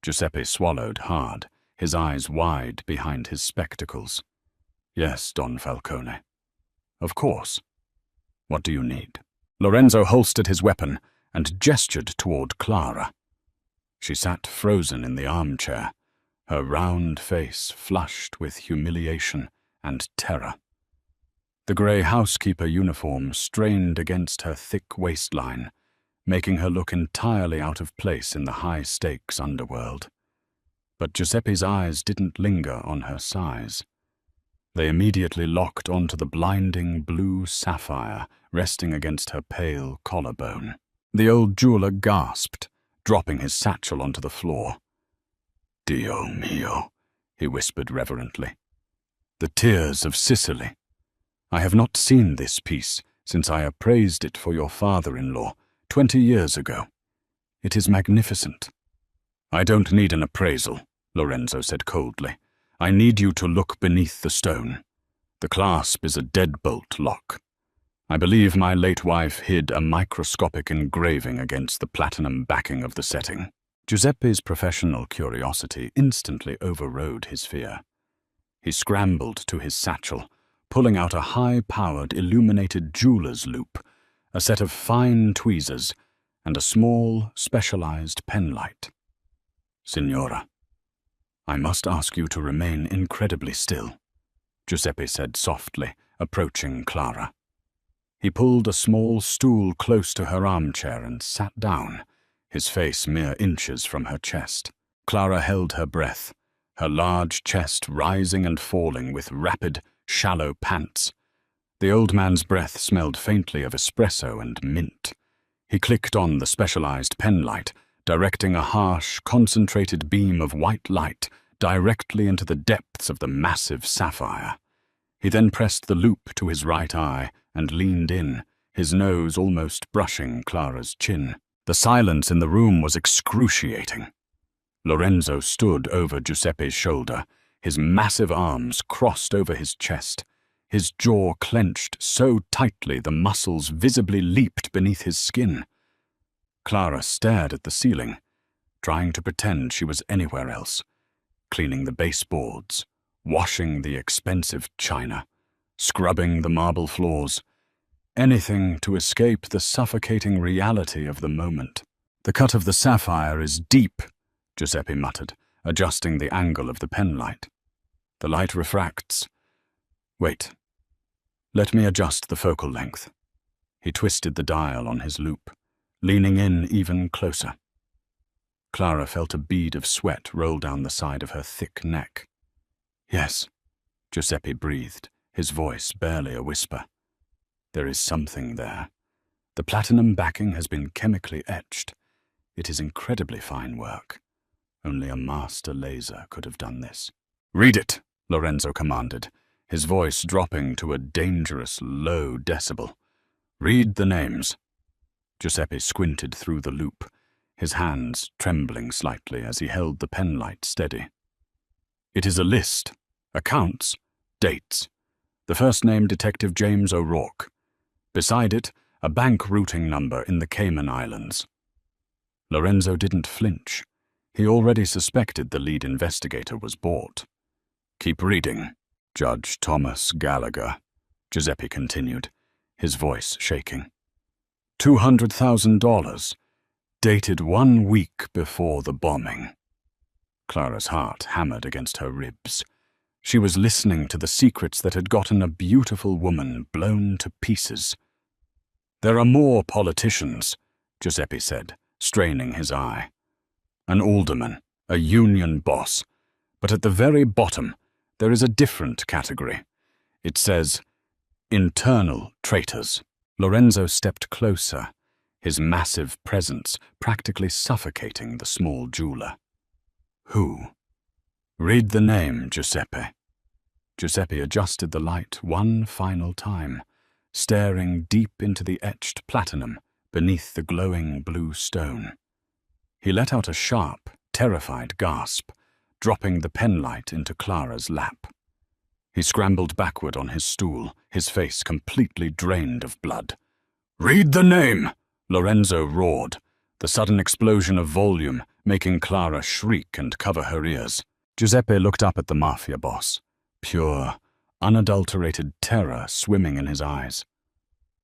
Giuseppe swallowed hard, his eyes wide behind his spectacles. "Yes, Don Falcone. Of course. What do you need?" Lorenzo holstered his weapon and gestured toward Clara. She sat frozen in the armchair, her round face flushed with humiliation and terror. The grey housekeeper uniform strained against her thick waistline, making her look entirely out of place in the high-stakes underworld. But Giuseppe's eyes didn't linger on her size. They immediately locked onto the blinding blue sapphire resting against her pale collarbone. The old jeweler gasped, dropping his satchel onto the floor. "Dio mio," he whispered reverently. "The tears of Sicily. I have not seen this piece since I appraised it for your father-in-law 20 years ago. It is magnificent." "I don't need an appraisal," Lorenzo said coldly. "I need you to look beneath the stone. The clasp is a deadbolt lock. I believe my late wife hid a microscopic engraving against the platinum backing of the setting." Giuseppe's professional curiosity instantly overrode his fear. He scrambled to his satchel, pulling out a high-powered illuminated jeweler's loop, a set of fine tweezers, and a small, specialized penlight. "Signora, I must ask you to remain incredibly still," Giuseppe said softly, approaching Clara. He pulled a small stool close to her armchair and sat down, his face mere inches from her chest. Clara held her breath, her large chest rising and falling with rapid, shallow pants. The old man's breath smelled faintly of espresso and mint. He clicked on the specialized penlight, directing a harsh, concentrated beam of white light directly into the depths of the massive sapphire. He then pressed the loop to his right eye and leaned in, his nose almost brushing Clara's chin. The silence in the room was excruciating. Lorenzo stood over Giuseppe's shoulder, his massive arms crossed over his chest, his jaw clenched so tightly the muscles visibly leaped beneath his skin. Clara stared at the ceiling, trying to pretend she was anywhere else, cleaning the baseboards, washing the expensive china, scrubbing the marble floors, anything to escape the suffocating reality of the moment. "The cut of the sapphire is deep," Giuseppe muttered, adjusting the angle of the penlight. "The light refracts. Wait. Let me adjust the focal length." He twisted the dial on his loop, leaning in even closer. Clara felt a bead of sweat roll down the side of her thick neck. "Yes," Giuseppe breathed, his voice barely a whisper. "There is something there. The platinum backing has been chemically etched. It is incredibly fine work. Only a master laser could have done this." "Read it," Lorenzo commanded, his voice dropping to a dangerous low decibel. "Read the names." Giuseppe squinted through the loop, his hands trembling slightly as he held the penlight steady. "It is a list. Accounts. Dates. The first name, Detective James O'Rourke. Beside it, a bank routing number in the Cayman Islands." Lorenzo didn't flinch. He already suspected the lead investigator was bought. "Keep reading, Judge Thomas Gallagher," Giuseppe continued, his voice shaking. $200,000, dated 1 week before the bombing. Clara's heart hammered against her ribs. She was listening to the secrets that had gotten a beautiful woman blown to pieces. "There are more politicians," Giuseppe said, straining his eye. "An alderman, a union boss, but at the very bottom there is a different category. It says, internal traitors." Lorenzo stepped closer, his massive presence practically suffocating the small jeweler. "Who?" "Read the name, Giuseppe." Giuseppe adjusted the light one final time, staring deep into the etched platinum beneath the glowing blue stone. He let out a sharp, terrified gasp, dropping the penlight into Clara's lap. He scrambled backward on his stool, his face completely drained of blood. "Read the name!" Lorenzo roared, the sudden explosion of volume making Clara shriek and cover her ears. Giuseppe looked up at the Mafia boss, pure, unadulterated terror swimming in his eyes.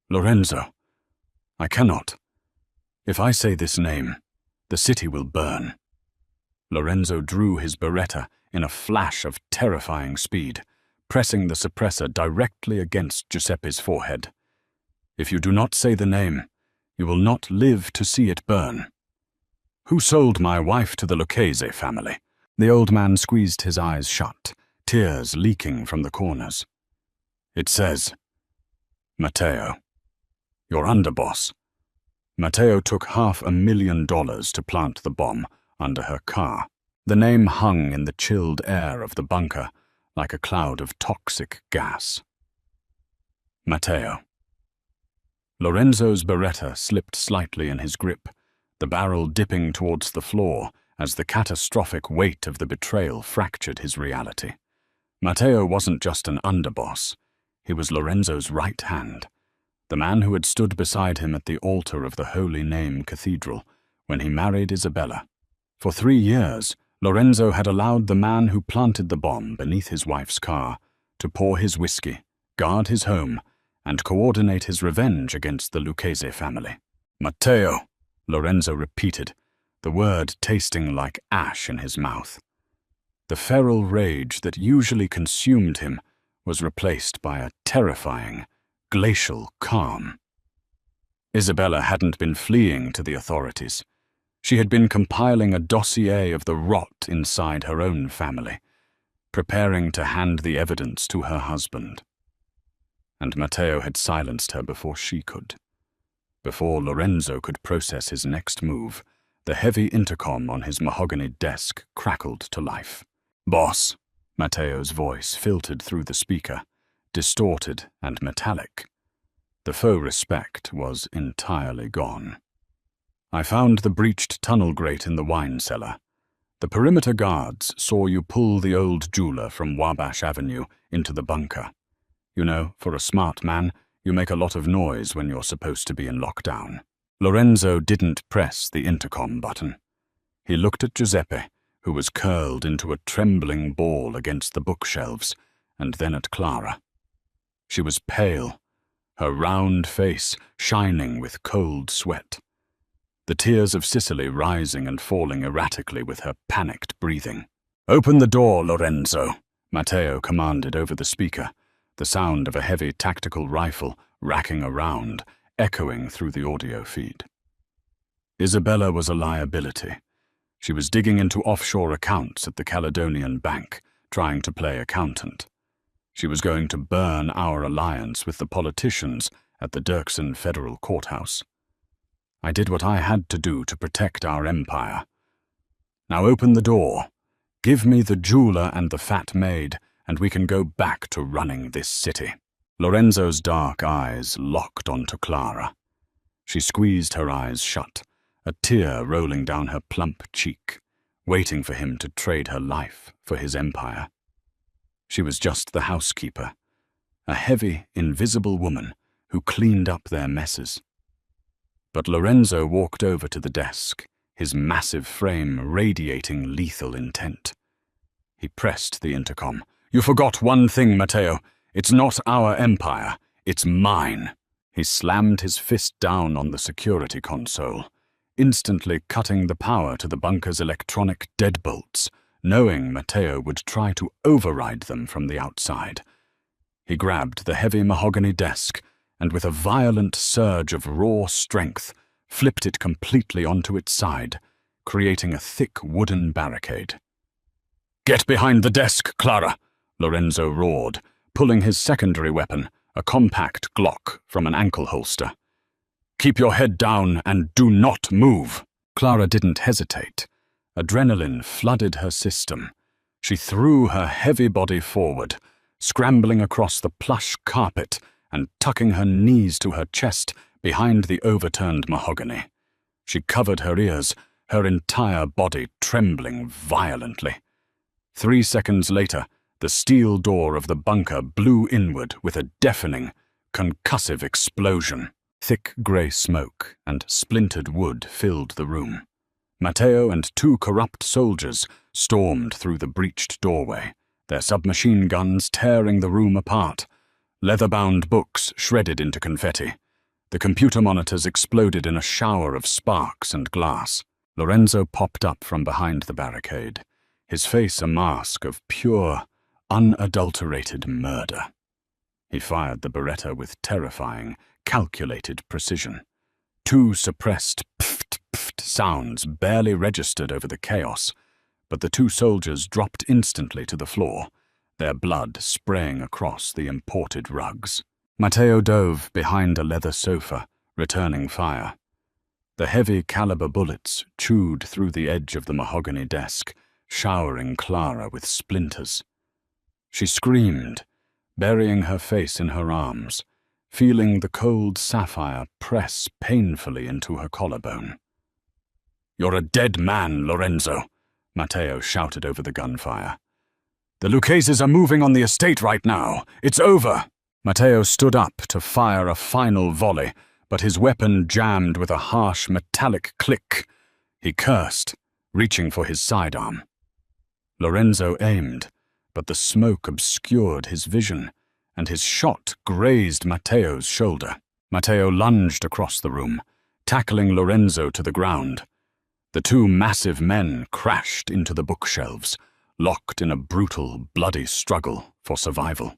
"Lorenzo, I cannot. If I say this name, the city will burn." Lorenzo drew his Beretta in a flash of terrifying speed, pressing the suppressor directly against Giuseppe's forehead. "If you do not say the name, you will not live to see it burn." "Who sold my wife to the Lucchese family?" The old man squeezed his eyes shut, tears leaking from the corners. "It says, Matteo, your underboss. Matteo took $500,000 to plant the bomb under her car." The name hung in the chilled air of the bunker like a cloud of toxic gas. Matteo. Lorenzo's Beretta slipped slightly in his grip, the barrel dipping towards the floor as the catastrophic weight of the betrayal fractured his reality. Matteo wasn't just an underboss. He was Lorenzo's right hand, the man who had stood beside him at the altar of the Holy Name Cathedral when he married Isabella. For 3 years, Lorenzo had allowed the man who planted the bomb beneath his wife's car to pour his whiskey, guard his home, and coordinate his revenge against the Lucchese family. "Matteo," Lorenzo repeated, the word tasting like ash in his mouth. The feral rage that usually consumed him was replaced by a terrifying, glacial calm. Isabella hadn't been fleeing to the authorities. She had been compiling a dossier of the rot inside her own family, preparing to hand the evidence to her husband. And Matteo had silenced her before she could. Before Lorenzo could process his next move, the heavy intercom on his mahogany desk crackled to life. "Boss," Matteo's voice filtered through the speaker, distorted and metallic. The faux respect was entirely gone. I found the breached tunnel grate in the wine cellar. The perimeter guards saw you pull the old jeweler from Wabash Avenue into the bunker. You know, for a smart man, you make a lot of noise when you're supposed to be in lockdown. Lorenzo didn't press the intercom button. He looked at Giuseppe, who was curled into a trembling ball against the bookshelves, and then at Clara. She was pale, her round face shining with cold sweat, the tears of Sicily rising and falling erratically with her panicked breathing. "Open the door, Lorenzo," Matteo commanded over the speaker, the sound of a heavy tactical rifle racking around, echoing through the audio feed. Isabella was a liability. She was digging into offshore accounts at the Caledonian Bank, trying to play accountant. She was going to burn our alliance with the politicians at the Dirksen Federal Courthouse. I did what I had to do to protect our empire. Now open the door. Give me the jeweler and the fat maid, and we can go back to running this city. Lorenzo's dark eyes locked onto Clara. She squeezed her eyes shut, a tear rolling down her plump cheek, waiting for him to trade her life for his empire. She was just the housekeeper, a heavy, invisible woman who cleaned up their messes. But Lorenzo walked over to the desk, his massive frame radiating lethal intent. He pressed the intercom. "You forgot one thing, Matteo. It's not our empire. It's mine." He slammed his fist down on the security console, instantly cutting the power to the bunker's electronic deadbolts, knowing Matteo would try to override them from the outside. He grabbed the heavy mahogany desk and, with a violent surge of raw strength, flipped it completely onto its side, creating a thick wooden barricade. "Get behind the desk, Clara," Lorenzo roared, pulling his secondary weapon, a compact Glock, from an ankle holster. "Keep your head down and do not move." Clara didn't hesitate. Adrenaline flooded her system. She threw her heavy body forward, scrambling across the plush carpet and tucking her knees to her chest behind the overturned mahogany. She covered her ears, her entire body trembling violently. 3 seconds later, the steel door of the bunker blew inward with a deafening, concussive explosion. Thick grey smoke and splintered wood filled the room. Matteo and 2 corrupt soldiers stormed through the breached doorway, their submachine guns tearing the room apart. Leather-bound books shredded into confetti. The computer monitors exploded in a shower of sparks and glass. Lorenzo popped up from behind the barricade, his face a mask of pure, unadulterated murder. He fired the Beretta with terrifying, calculated precision. 2 suppressed pft sounds barely registered over the chaos, but the 2 soldiers dropped instantly to the floor, their blood spraying across the imported rugs. Matteo dove behind a leather sofa, returning fire. The heavy caliber bullets chewed through the edge of the mahogany desk, showering Clara with splinters. She screamed, burying her face in her arms, feeling the cold sapphire press painfully into her collarbone. "You're a dead man, Lorenzo," Matteo shouted over the gunfire. "The Luccheses are moving on the estate right now. It's over." Matteo stood up to fire a final volley, but his weapon jammed with a harsh metallic click. He cursed, reaching for his sidearm. Lorenzo aimed, but the smoke obscured his vision, and his shot grazed Matteo's shoulder. Matteo lunged across the room, tackling Lorenzo to the ground. The 2 massive men crashed into the bookshelves, locked in a brutal, bloody struggle for survival.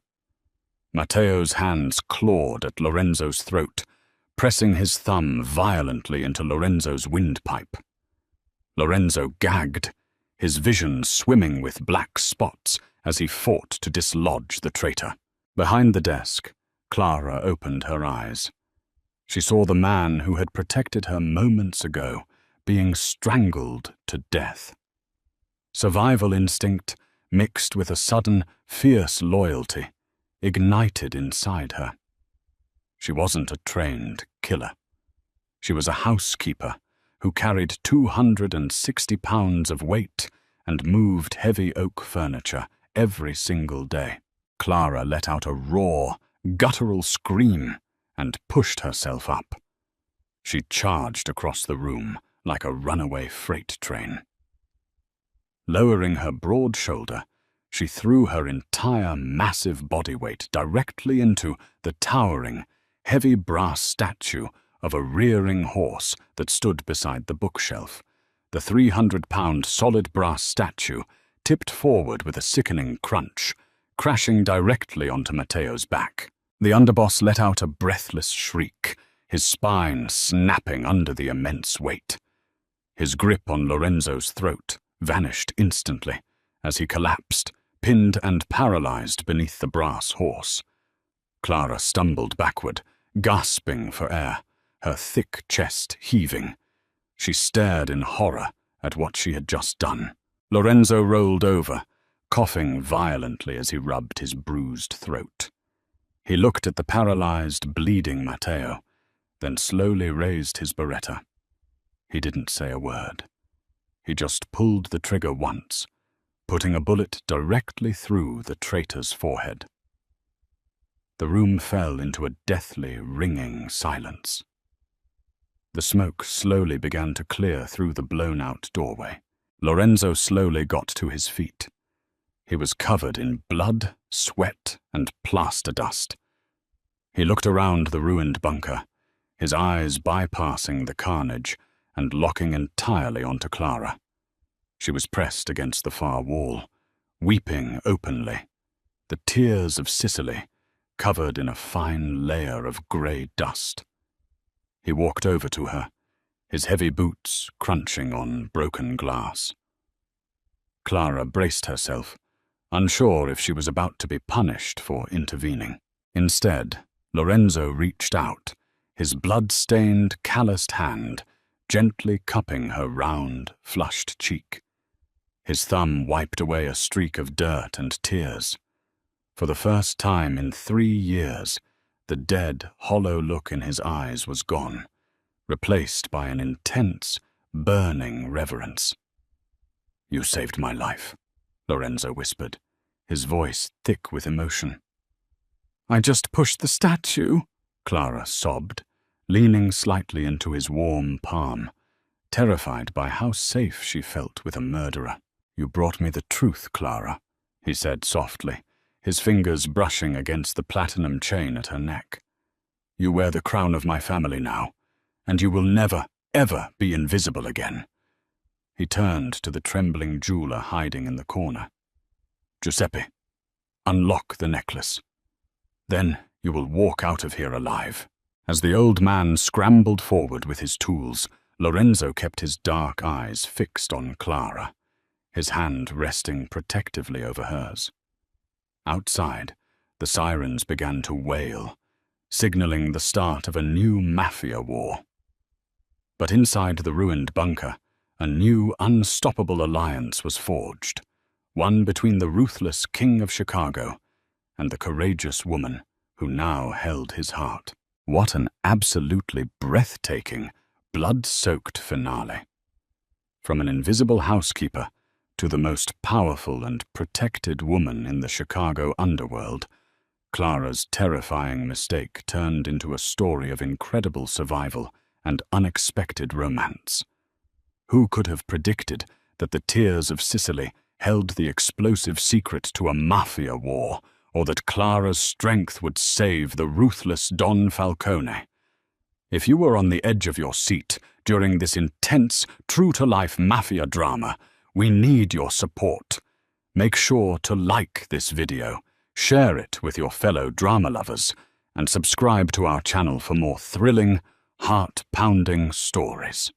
Matteo's hands clawed at Lorenzo's throat, pressing his thumb violently into Lorenzo's windpipe. Lorenzo gagged, his vision swimming with black spots as he fought to dislodge the traitor. Behind the desk, Clara opened her eyes. She saw the man who had protected her moments ago being strangled to death. Survival instinct, mixed with a sudden, fierce loyalty, ignited inside her. She wasn't a trained killer. She was a housekeeper who carried 260 pounds of weight and moved heavy oak furniture every single day. Clara let out a raw, guttural scream and pushed herself up. She charged across the room like a runaway freight train. Lowering her broad shoulder, she threw her entire massive body weight directly into the towering, heavy brass statue of a rearing horse that stood beside the bookshelf. The 300-pound solid brass statue tipped forward with a sickening crunch, crashing directly onto Matteo's back. The underboss let out a breathless shriek, his spine snapping under the immense weight. His grip on Lorenzo's throat vanished instantly as he collapsed, pinned and paralyzed beneath the brass horse. Clara stumbled backward, gasping for air, her thick chest heaving. She stared in horror at what she had just done. Lorenzo rolled over, coughing violently as he rubbed his bruised throat. He looked at the paralyzed, bleeding Matteo, then slowly raised his beretta. He didn't say a word. He just pulled the trigger once, putting a bullet directly through the traitor's forehead. The room fell into a deathly, ringing silence. The smoke slowly began to clear through the blown-out doorway. Lorenzo slowly got to his feet. He was covered in blood, sweat, and plaster dust. He looked around the ruined bunker, his eyes bypassing the carnage and locking entirely onto Clara. She was pressed against the far wall, weeping openly, the tears of Sicily covered in a fine layer of grey dust. He walked over to her, his heavy boots crunching on broken glass. Clara braced herself, unsure if she was about to be punished for intervening. Instead, Lorenzo reached out, his blood-stained, calloused hand gently cupping her round, flushed cheek. His thumb wiped away a streak of dirt and tears. For the first time in 3 years, the dead, hollow look in his eyes was gone, replaced by an intense, burning reverence. "You saved my life," Lorenzo whispered, his voice thick with emotion. "I just pushed the statue," Clara sobbed, leaning slightly into his warm palm, terrified by how safe she felt with a murderer. "You brought me the truth, Clara," he said softly, his fingers brushing against the platinum chain at her neck. "You wear the crown of my family now, and you will never, ever be invisible again." He turned to the trembling jeweler hiding in the corner. "Giuseppe, unlock the necklace. Then you will walk out of here alive." As the old man scrambled forward with his tools, Lorenzo kept his dark eyes fixed on Clara, his hand resting protectively over hers. Outside, the sirens began to wail, signaling the start of a new Mafia war. But inside the ruined bunker, a new, unstoppable alliance was forged, one between the ruthless King of Chicago and the courageous woman who now held his heart. What an absolutely breathtaking, blood-soaked finale. From an invisible housekeeper to the most powerful and protected woman in the Chicago underworld, Clara's terrifying mistake turned into a story of incredible survival and unexpected romance. Who could have predicted that the tears of Sicily held the explosive secret to a Mafia war, or that Clara's strength would save the ruthless Don Falcone? If you were on the edge of your seat during this intense, true-to-life Mafia drama, we need your support. Make sure to like this video, share it with your fellow drama lovers, and subscribe to our channel for more thrilling, heart-pounding stories.